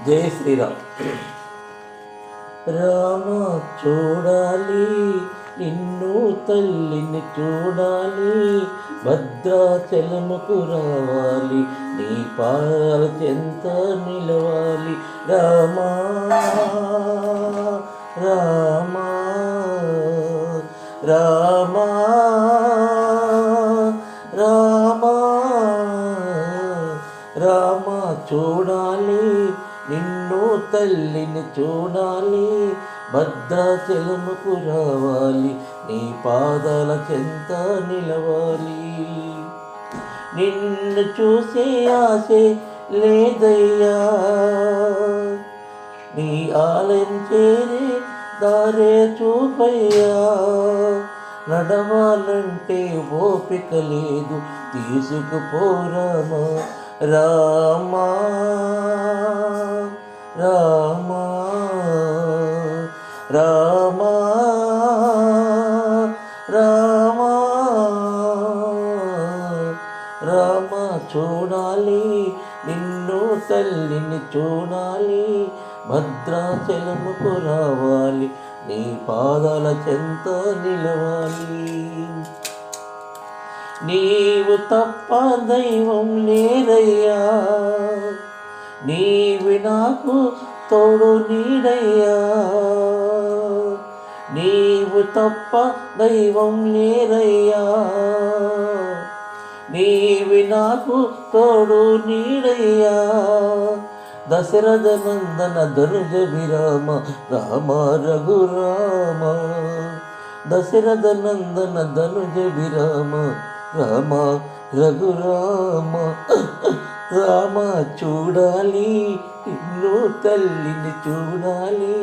జై శ్రీరామ్. రామ చూడాలి నిన్ను తల్లిని చూడాలి, భద్రాచలముకు రావాలి, నీ పాదాల చెంత నిలవాలి. రామా రామా రామా రామా రామ చూడాలి నిన్ను తల్లిని చూడాలి, భద్రాచలముకు రావాలి, నీ పాదాల చెంత నిలవాలి. నిన్ను చూసే ఆశే లేదయ్యా, నీ ఆలయం చేరి దారే చూపయ్యా, నడవాలంటే ఓపిక లేదు, తీసుకుపోరామా. రామా రామా రామా రామా రామ చూడాలి నిన్ను తల్లిని చూడాలి, భద్రాచలముకు రావాలి, నీ పాదాల చెంత నిలవాలి. నీవు తప్ప దైవం లేరయ్యా, నీవి నాకు తోడు నీడయ్యా, నీవు తప్ప దైవం లేరయ్యా, నీవి నాకు తోడు నీడయ్యా. దశరథ నందన ధనుజ విరామ రామ రఘురామ, దశరథ నందన ధనుజ విరామ రామ రఘురామ. రామ చూడాలి నిన్ను తల్లిని చూడాలి,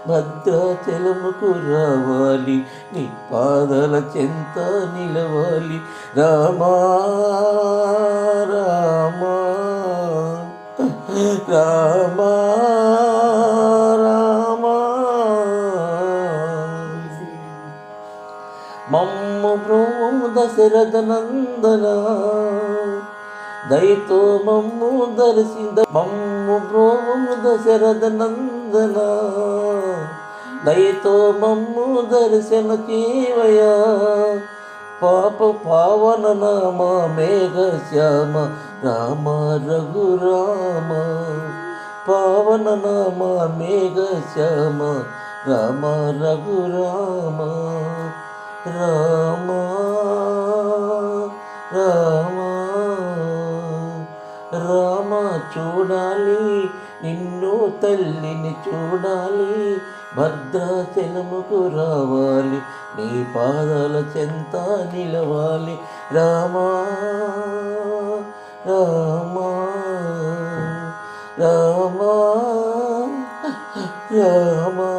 భద్రాచలముకు రావాలి, నీ పాదాల చెంత నిలవాలి. రామా రామా రామా రామా మమ్ము బ్రోము దశరథ నందన, దయతో మమ్ము దర్శింద. మమ్ము బ్రోము దశరథ నందన, దయతో మమ్ము దర్శన చేవయా. పాప పావన నామ మేఘ శ్యామ రామ రఘురామ, పావన నామ మేఘ శ్యామ రామ రఘురామ. రామ రామ రామ చూడాలి నిన్ను తల్లిని చూడాలి, భద్రాచలముకు రావాలి, నీ పాదాల చెంత నిలవాలి. రామా రామా రామా రామా